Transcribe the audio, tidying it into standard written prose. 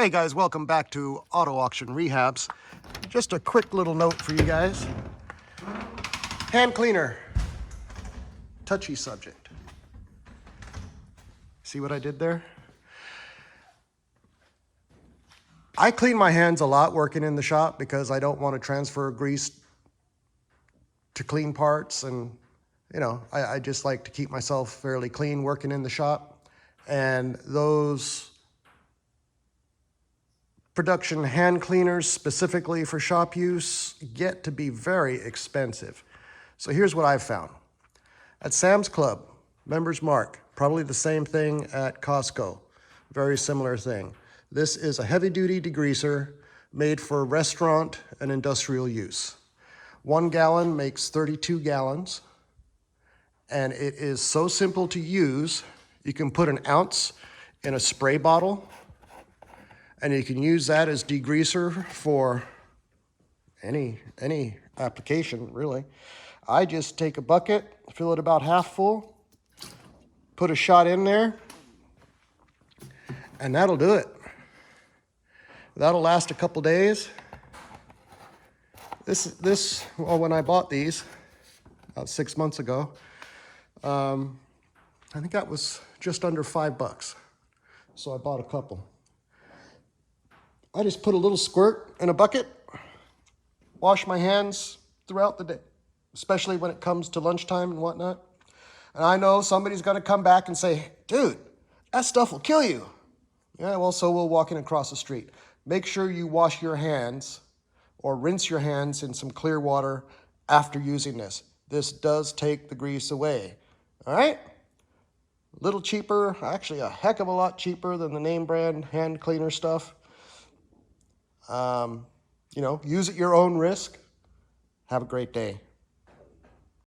Hey guys, welcome back to Auto Auction Rehabs. Just a quick little note for you guys. Hand cleaner. Touchy subject. See what I did there? I clean my hands a lot working in the shop because I don't want to transfer grease to clean parts, and I just like to keep myself fairly clean working in the shop. And those production hand cleaners specifically for shop use get to be very expensive. So here's what I've found. At Sam's Club, Members Mark, probably the same thing at Costco, very similar thing. This is a heavy-duty degreaser made for restaurant and industrial use. 1 gallon makes 32 gallons, and it is so simple to use. You can put an ounce in a spray bottle, and you can use that as degreaser for any application, really. I just take a bucket, fill it about half full, put a shot in there, and that'll do it. That'll last a couple days. Well, when I bought these about 6 months ago, I think that was just under $5. So I bought a couple. I just put a little squirt in a bucket, wash my hands throughout the day, especially when it comes to lunchtime and whatnot. And I know somebody's gonna come back and say, dude, that stuff will kill you. Yeah, well, so will walking across the street. Make sure you wash your hands or rinse your hands in some clear water after using this. This does take the grease away, all right? A little cheaper, actually a heck of a lot cheaper than the name brand hand cleaner stuff. Use at your own risk. Have a great day.